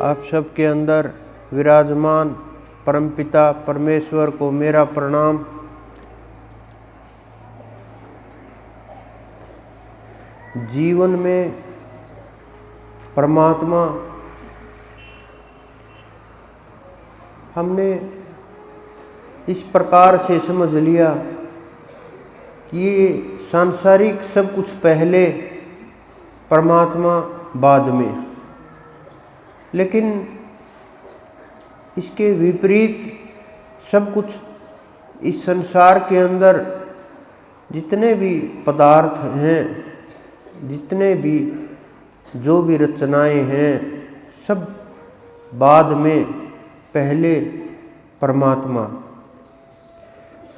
आप सबके अंदर विराजमान परमपिता परमेश्वर को मेरा प्रणाम। जीवन में परमात्मा हमने इस प्रकार से समझ लिया कि ये सांसारिक सब कुछ पहले, परमात्मा बाद में। लेकिन इसके विपरीत सब कुछ इस संसार के अंदर जितने भी पदार्थ हैं, जितने भी जो भी रचनाएं हैं, सब बाद में, पहले परमात्मा।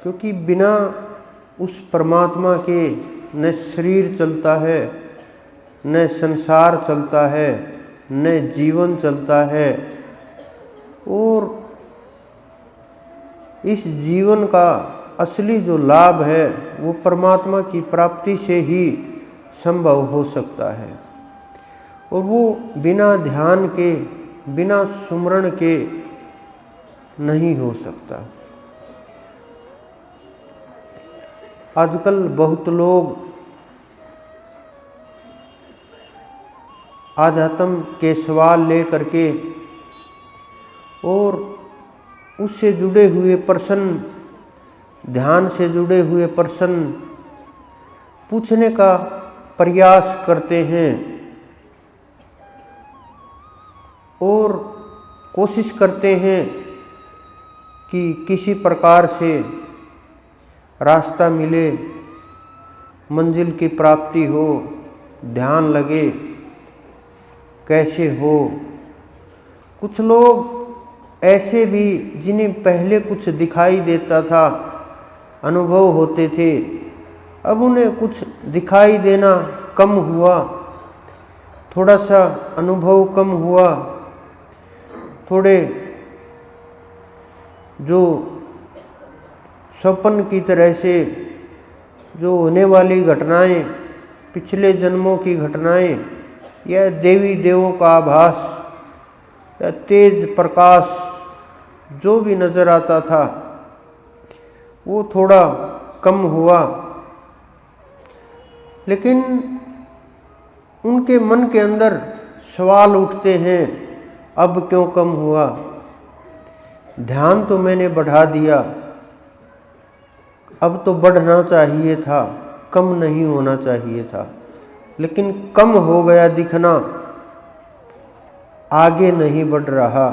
क्योंकि बिना उस परमात्मा के न शरीर चलता है, न संसार चलता है, न जीवन चलता है। और इस जीवन का असली जो लाभ है वो परमात्मा की प्राप्ति से ही संभव हो सकता है। और वो बिना ध्यान के, बिना सुमरण के नहीं हो सकता। आजकल बहुत लोग आध्यात्म के सवाल लेकर के और उससे जुड़े हुए प्रश्न, ध्यान से जुड़े हुए प्रश्न पूछने का प्रयास करते हैं और कोशिश करते हैं कि किसी प्रकार से रास्ता मिले, मंजिल की प्राप्ति हो, ध्यान लगे, कैसे हो। कुछ लोग ऐसे भी जिन्हें पहले कुछ दिखाई देता था, अनुभव होते थे, अब उन्हें कुछ दिखाई देना कम हुआ, थोड़ा सा अनुभव कम हुआ, थोड़े जो स्वप्न की तरह से जो होने वाली घटनाएं, पिछले जन्मों की घटनाएं या देवी देवों का आभास या तेज प्रकाश जो भी नज़र आता था वो थोड़ा कम हुआ। लेकिन उनके मन के अंदर सवाल उठते हैं, अब क्यों कम हुआ? ध्यान तो मैंने बढ़ा दिया, अब तो बढ़ना चाहिए था, कम नहीं होना चाहिए था। लेकिन कम हो गया दिखना, आगे नहीं बढ़ रहा।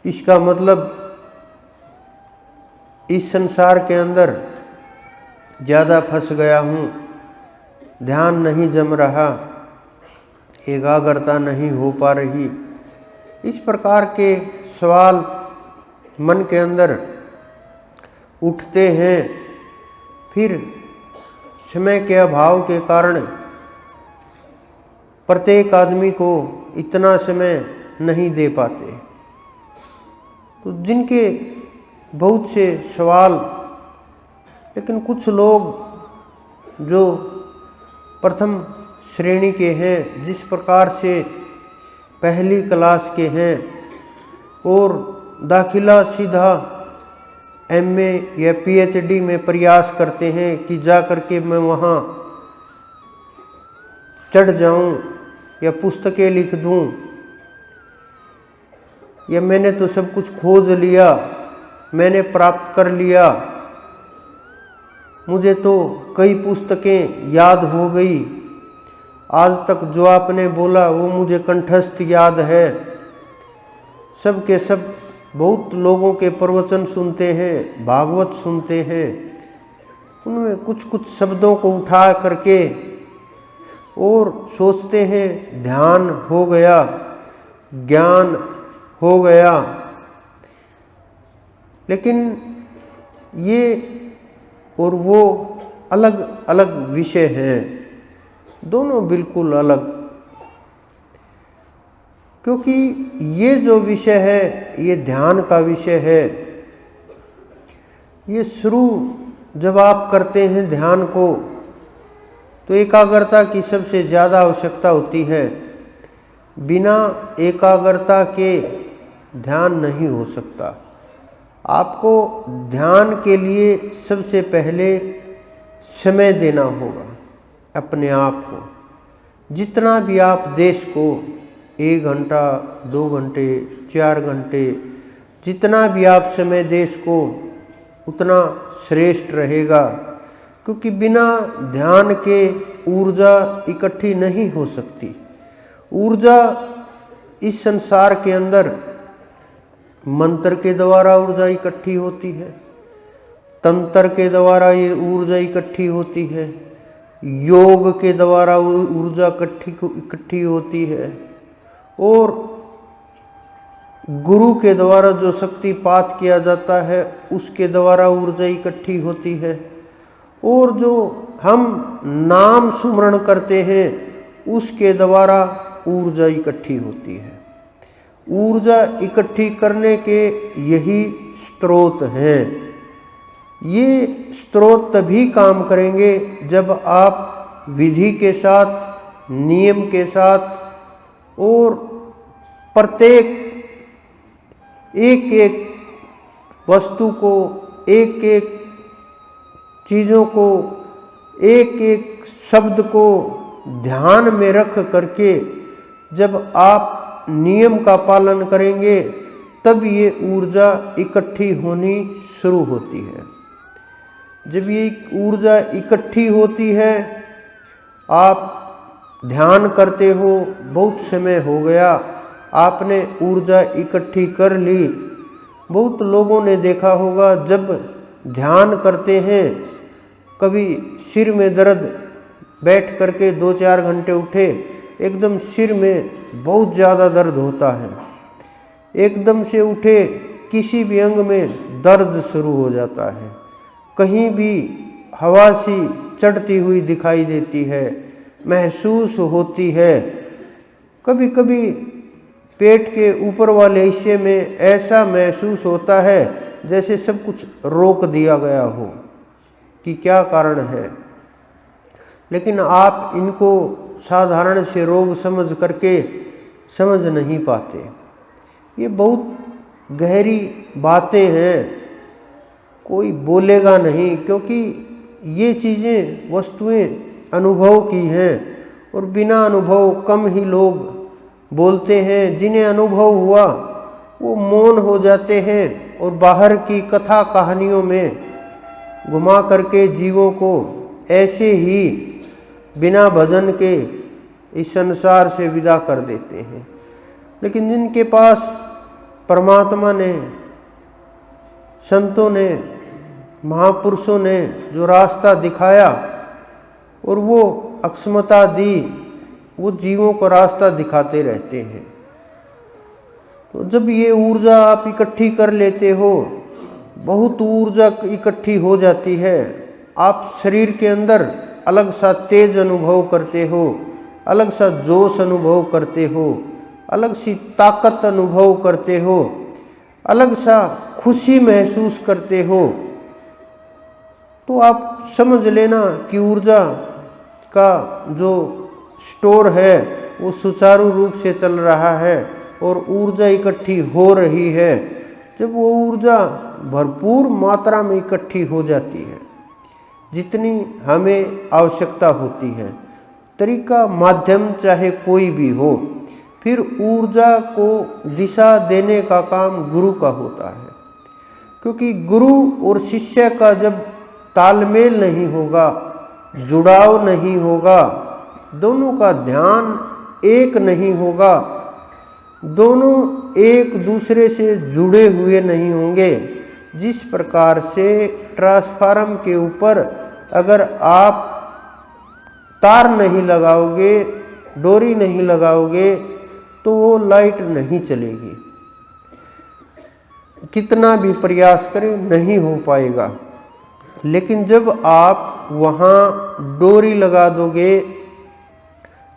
इसका मतलब इस संसार के अंदर ज़्यादा फंस गया हूँ, ध्यान नहीं जम रहा, एकाग्रता नहीं हो पा रही। इस प्रकार के सवाल मन के अंदर उठते हैं। फिर समय के अभाव के कारण प्रत्येक आदमी को इतना समय नहीं दे पाते। तो जिनके बहुत से सवाल, लेकिन कुछ लोग जो प्रथम श्रेणी के हैं, जिस प्रकार से पहली क्लास के हैं और दाखिला सीधा एमए या पीएचडी में प्रयास करते हैं कि जा कर के मैं वहाँ चढ़ जाऊँ या पुस्तकें लिख दूँ, या मैंने तो सब कुछ खोज लिया, मैंने प्राप्त कर लिया, मुझे तो कई पुस्तकें याद हो गई, आज तक जो आपने बोला वो मुझे कंठस्थ याद है। सब के सब बहुत लोगों के प्रवचन सुनते हैं, भागवत सुनते हैं, उनमें कुछ कुछ शब्दों को उठा करके और सोचते हैं ध्यान हो गया, ज्ञान हो गया। लेकिन ये और वो अलग अलग विषय हैं, दोनों बिल्कुल अलग। क्योंकि ये जो विषय है, ये ध्यान का विषय है। ये शुरू जब आप करते हैं ध्यान को, तो एकाग्रता की सबसे ज़्यादा आवश्यकता होती है। बिना एकाग्रता के ध्यान नहीं हो सकता। आपको ध्यान के लिए सबसे पहले समय देना होगा अपने आप को। जितना भी आप देश को 1 घंटा, 2 घंटे, 4 घंटे, जितना भी आप समय देश को उतना श्रेष्ठ रहेगा, क्योंकि बिना ध्यान के ऊर्जा इकट्ठी नहीं हो सकती। ऊर्जा इस संसार के अंदर मंत्र के द्वारा ऊर्जा इकट्ठी होती है, तंत्र के द्वारा ये ऊर्जा इकट्ठी होती है, योग के द्वारा ऊर्जा इकट्ठी होती है, और गुरु के द्वारा जो शक्तिपात किया जाता है उसके द्वारा ऊर्जा इकट्ठी होती है, और जो हम नाम सुमरण करते हैं उसके द्वारा ऊर्जा इकट्ठी होती है। ऊर्जा इकट्ठी करने के यही स्रोत हैं। ये स्रोत तभी काम करेंगे जब आप विधि के साथ, नियम के साथ और प्रत्येक एक एक वस्तु को, एक एक चीज़ों को, एक एक शब्द को ध्यान में रख करके जब आप नियम का पालन करेंगे तब ये ऊर्जा इकट्ठी होनी शुरू होती है। जब ये ऊर्जा इकट्ठी होती है, आप ध्यान करते हो, बहुत समय हो गया, आपने ऊर्जा इकट्ठी कर ली। बहुत लोगों ने देखा होगा जब ध्यान करते हैं, कभी सिर में दर्द, बैठ करके 2-4 घंटे उठे, एकदम सिर में बहुत ज़्यादा दर्द होता है, एकदम से उठे किसी भी अंग में दर्द शुरू हो जाता है, कहीं भी हवा सी चढ़ती हुई दिखाई देती है, महसूस होती है। कभी कभी पेट के ऊपर वाले हिस्से में ऐसा महसूस होता है जैसे सब कुछ रोक दिया गया हो, कि क्या कारण है। लेकिन आप इनको साधारण से रोग समझ करके समझ नहीं पाते। ये बहुत गहरी बातें हैं, कोई बोलेगा नहीं, क्योंकि ये चीज़ें, वस्तुएं अनुभव की हैं, और बिना अनुभव कम ही लोग बोलते हैं। जिन्हें अनुभव हुआ वो मौन हो जाते हैं और बाहर की कथा कहानियों में घुमा करके जीवों को ऐसे ही बिना भजन के इस संसार से विदा कर देते हैं। लेकिन जिनके पास परमात्मा ने, संतों ने, महापुरुषों ने जो रास्ता दिखाया और वो अक्षमता दी, वो जीवों को रास्ता दिखाते रहते हैं। तो जब ये ऊर्जा आप इकट्ठी कर लेते हो, बहुत ऊर्जा इकट्ठी हो जाती है, आप शरीर के अंदर अलग सा तेज अनुभव करते हो, अलग सा जोश अनुभव करते हो, अलग सी ताकत अनुभव करते हो, अलग सा खुशी महसूस करते हो। तो आप समझ लेना कि ऊर्जा का जो स्टोर है वो सुचारू रूप से चल रहा है और ऊर्जा इकट्ठी हो रही है। जब वो ऊर्जा भरपूर मात्रा में इकट्ठी हो जाती है, जितनी हमें आवश्यकता होती है, तरीका माध्यम चाहे कोई भी हो, फिर ऊर्जा को दिशा देने का काम गुरु का होता है। क्योंकि गुरु और शिष्य का जब तालमेल नहीं होगा, जुड़ाव नहीं होगा, दोनों का ध्यान एक नहीं होगा, दोनों एक दूसरे से जुड़े हुए नहीं होंगे। जिस प्रकार से ट्रांसफार्मर के ऊपर अगर आप तार नहीं लगाओगे, डोरी नहीं लगाओगे, तो वो लाइट नहीं चलेगी। कितना भी प्रयास करें नहीं हो पाएगा। लेकिन जब आप वहाँ डोरी लगा दोगे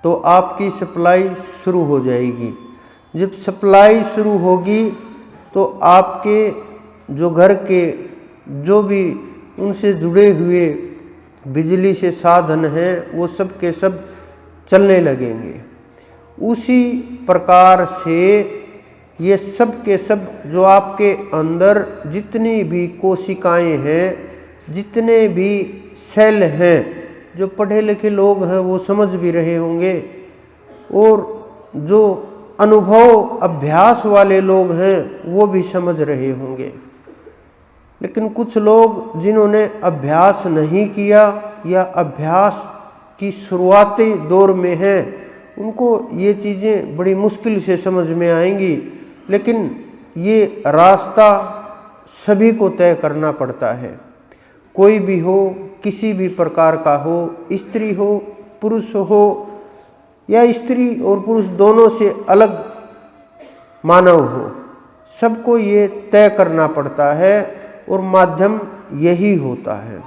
तो आपकी सप्लाई शुरू हो जाएगी। जब सप्लाई शुरू होगी तो आपके जो घर के जो भी उनसे जुड़े हुए बिजली से साधन हैं वो सब के सब चलने लगेंगे। उसी प्रकार से ये सब के सब जो आपके अंदर जितनी भी कोशिकाएं हैं, जितने भी सेल हैं, जो पढ़े लिखे लोग हैं वो समझ भी रहे होंगे, और जो अनुभव अभ्यास वाले लोग हैं वो भी समझ रहे होंगे। लेकिन कुछ लोग जिन्होंने अभ्यास नहीं किया या अभ्यास की शुरुआती दौर में हैं, उनको ये चीज़ें बड़ी मुश्किल से समझ में आएंगी। लेकिन ये रास्ता सभी को तय करना पड़ता है, कोई भी हो, किसी भी प्रकार का हो, स्त्री हो, पुरुष हो, या स्त्री और पुरुष दोनों से अलग मानव हो, सबको ये तय करना पड़ता है और माध्यम यही होता है।